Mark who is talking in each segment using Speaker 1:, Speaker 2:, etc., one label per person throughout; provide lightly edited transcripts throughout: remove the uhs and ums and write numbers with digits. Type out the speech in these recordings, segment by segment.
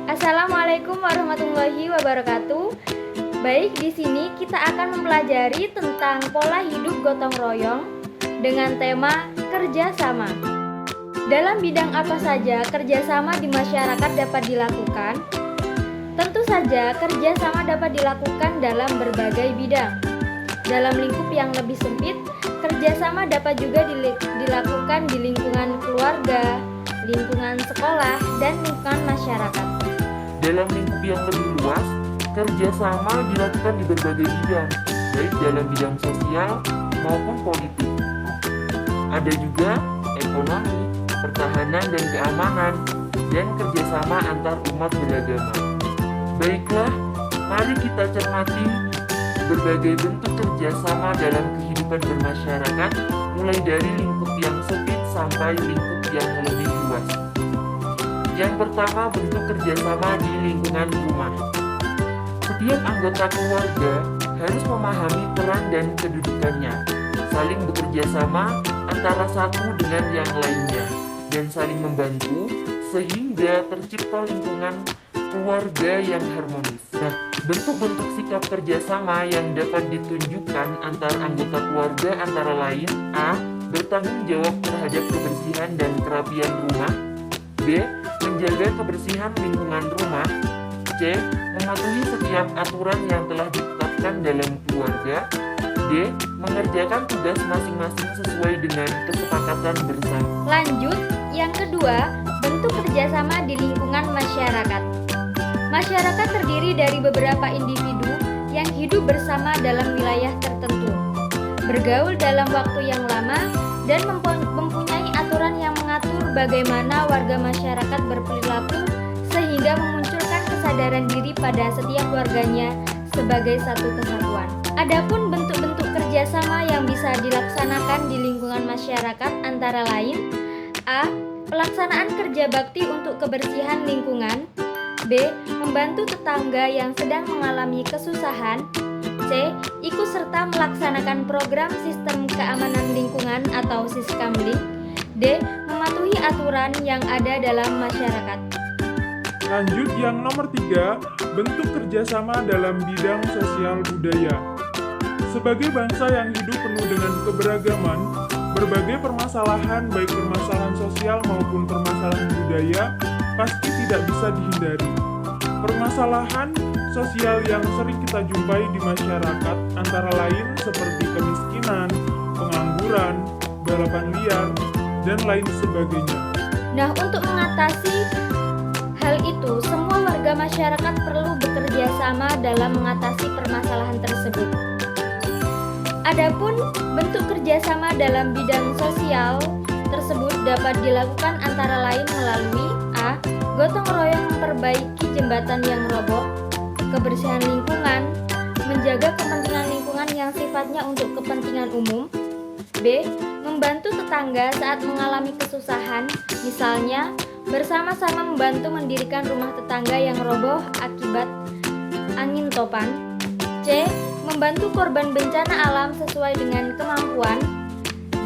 Speaker 1: Assalamualaikum warahmatullahi wabarakatuh. Baik, di sini kita akan mempelajari tentang pola hidup gotong royong dengan tema kerjasama. Dalam bidang apa saja kerjasama di masyarakat dapat dilakukan? Tentu saja kerjasama dapat dilakukan dalam berbagai bidang. Dalam lingkup yang lebih sempit, kerjasama dapat juga dilakukan di lingkungan keluarga, lingkungan sekolah, dan lingkungan masyarakat.
Speaker 2: Dalam lingkup yang lebih luas, kerjasama dilakukan di berbagai bidang, baik dalam bidang sosial maupun politik. Ada juga ekonomi, pertahanan dan keamanan, dan kerjasama antar umat beragama. Baiklah, mari kita cermati berbagai bentuk kerjasama dalam kehidupan bermasyarakat, mulai dari lingkup yang sempit sampai lingkup yang lebih luas. Yang pertama, bentuk kerjasama di lingkungan rumah. Setiap anggota keluarga harus memahami peran dan kedudukannya, saling bekerja sama antara satu dengan yang lainnya, dan saling membantu sehingga tercipta lingkungan keluarga yang harmonis. Nah, bentuk-bentuk sikap kerjasama yang dapat ditunjukkan antar anggota keluarga antara lain: A. Bertanggung jawab terhadap kebersihan dan kerapian rumah. B. Menjaga kebersihan lingkungan rumah. C. Mematuhi setiap aturan yang telah ditetapkan dalam keluarga. D. Mengerjakan tugas masing-masing sesuai dengan kesepakatan bersama.
Speaker 1: Lanjut, yang kedua, bentuk kerjasama di lingkungan masyarakat. Masyarakat terdiri dari beberapa individu yang hidup bersama dalam wilayah tertentu, bergaul dalam waktu yang lama, dan mempunyai aturan yang mengatur bagaimana warga masyarakat berperilaku sehingga memunculkan kesadaran diri pada setiap warganya sebagai satu kesatuan. Adapun bentuk-bentuk kerjasama yang bisa dilaksanakan di lingkungan masyarakat antara lain: A. Pelaksanaan kerja bakti untuk kebersihan lingkungan. B. Membantu tetangga yang sedang mengalami kesusahan. C. Ikut serta melaksanakan program sistem keamanan lingkungan atau Siskamling. D. Mematuhi aturan yang ada dalam masyarakat.
Speaker 3: Lanjut, yang nomor 3, bentuk kerjasama dalam bidang sosial budaya. Sebagai bangsa yang hidup penuh dengan keberagaman, berbagai permasalahan, baik permasalahan sosial maupun permasalahan budaya, pasti tidak bisa dihindari. Permasalahan sosial yang sering kita jumpai di masyarakat antara lain seperti kemiskinan, pengangguran, balapan liar, dan lain sebagainya.
Speaker 1: Nah, untuk mengatasi hal itu, semua warga masyarakat perlu bekerja sama dalam mengatasi permasalahan tersebut. Adapun bentuk kerjasama dalam bidang sosial tersebut dapat dilakukan antara lain melalui: A. Gotong royong memperbaiki jembatan yang roboh, kebersihan lingkungan, menjaga kepentingan lingkungan yang sifatnya untuk kepentingan umum. B. Membantu tetangga saat mengalami kesusahan, misalnya bersama-sama membantu mendirikan rumah tetangga yang roboh akibat angin topan. C. Membantu korban bencana alam sesuai dengan kemampuan.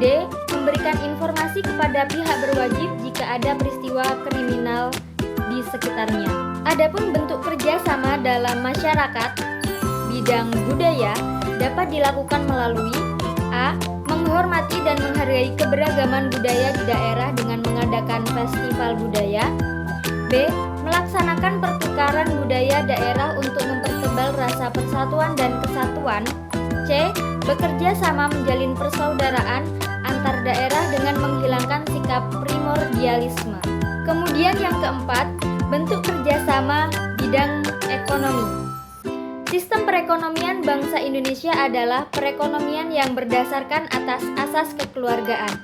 Speaker 1: D. Memberikan informasi kepada pihak berwajib jika ada peristiwa kriminal di sekitarnya. Adapun bentuk kerjasama dalam masyarakat bidang budaya dapat dilakukan melalui: A. Menghormati dan menghargai keberagaman budaya di daerah dengan mengadakan festival budaya. B. Melaksanakan pertukaran budaya daerah untuk mempertebal rasa persatuan dan kesatuan. C. Bekerja sama menjalin persaudaraan antar daerah dengan menghilangkan sikap primordialisme. Kemudian yang keempat, bentuk kerjasama bidang ekonomi. Sistem perekonomian bangsa Indonesia adalah perekonomian yang berdasarkan atas asas kekeluargaan.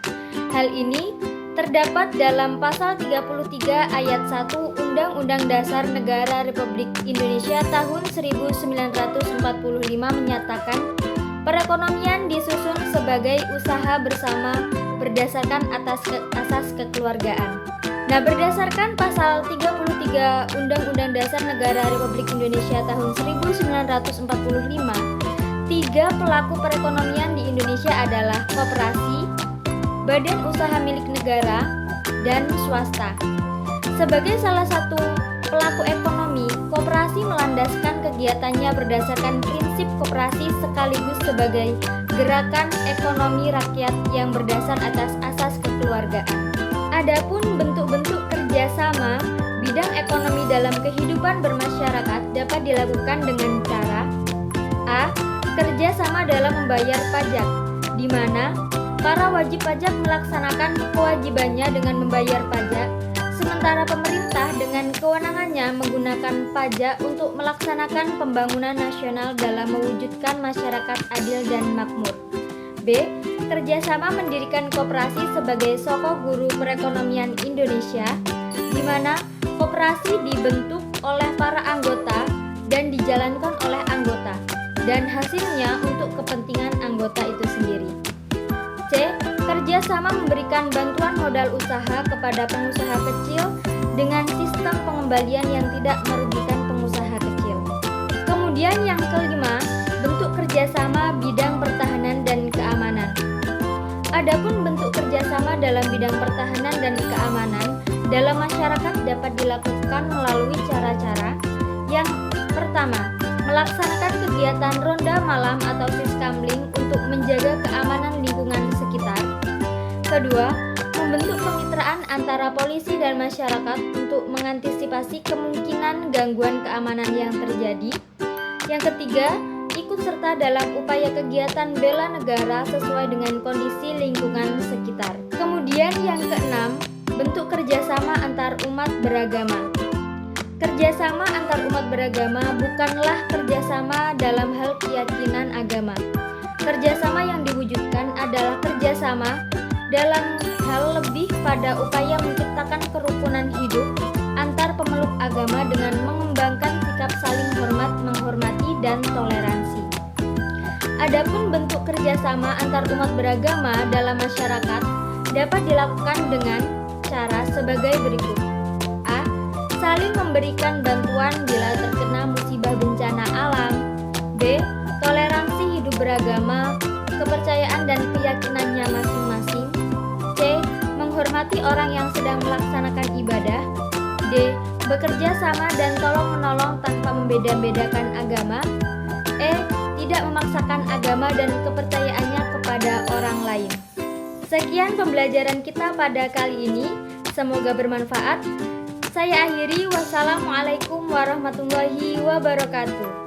Speaker 1: Hal ini terdapat dalam pasal 33 ayat 1 Undang-Undang Dasar Negara Republik Indonesia tahun 1945 menyatakan perekonomian disusun sebagai usaha bersama berdasarkan asas kekeluargaan. Nah, berdasarkan pasal 33 Undang-Undang Dasar Negara Republik Indonesia tahun 1945, 3 pelaku perekonomian di Indonesia adalah koperasi, badan usaha milik negara, dan swasta. Sebagai salah satu pelaku ekonomi koperasi melandaskan kegiatannya berdasarkan prinsip koperasi sekaligus sebagai gerakan ekonomi rakyat yang berdasar atas asas kekeluargaan. Adapun bentuk-bentuk kerjasama bidang ekonomi dalam kehidupan bermasyarakat dapat dilakukan dengan cara A. Kerjasama dalam membayar pajak, di mana para wajib pajak melaksanakan kewajibannya dengan membayar pajak, sementara pemerintah dengan kewenangannya menggunakan pajak untuk melaksanakan pembangunan nasional dalam mewujudkan masyarakat adil dan makmur. B. Kerjasama mendirikan koperasi sebagai sokong guru perekonomian Indonesia, di mana koperasi dibentuk oleh para anggota dan dijalankan oleh anggota, dan hasilnya untuk kepentingan anggota itu sendiri. C. Kerjasama memberikan bantuan modal usaha kepada pengusaha kecil dengan sistem pengembalian yang tidak merugikan pengusaha kecil. Kemudian yang kelima, bentuk kerjasama bidang pertahanan dan keamanan. Adapun bentuk kerjasama dalam bidang pertahanan dan keamanan dalam masyarakat dapat dilakukan melalui cara-cara yang pertama, melaksanakan kegiatan ronda malam atau siskamling untuk menjaga keamanan lingkungan sekitar. Kedua, membentuk kemitraan antara polisi dan masyarakat untuk mengantisipasi kemungkinan gangguan keamanan yang terjadi. Yang ketiga, ikut serta dalam upaya kegiatan bela negara sesuai dengan kondisi lingkungan sekitar. Kemudian yang keenam, bentuk kerjasama antar umat beragama. Kerjasama antar umat beragama bukanlah kerjasama dalam hal keyakinan agama. Kerjasama yang diwujudkan adalah kerjasama dalam hal lebih pada upaya menciptakan kerukunan hidup antar pemeluk agama dengan mengembangkan sikap saling hormat, menghormati, dan toleransi. Adapun bentuk kerjasama antar umat beragama dalam masyarakat dapat dilakukan dengan cara sebagai berikut. A. Saling memberikan bantuan bila terkena musibah bencana alam. B. Toleransi hidup beragama, kepercayaan dan keyakinannya masing-masing. C. Menghormati orang yang sedang melaksanakan ibadah. D. Bekerja sama dan tolong-menolong tanpa membeda-bedakan agama. E. Tidak memaksakan agama dan kepercayaannya kepada orang lain. Sekian pembelajaran kita pada kali ini. Semoga bermanfaat. Saya akhiri. Wassalamualaikum warahmatullahi wabarakatuh.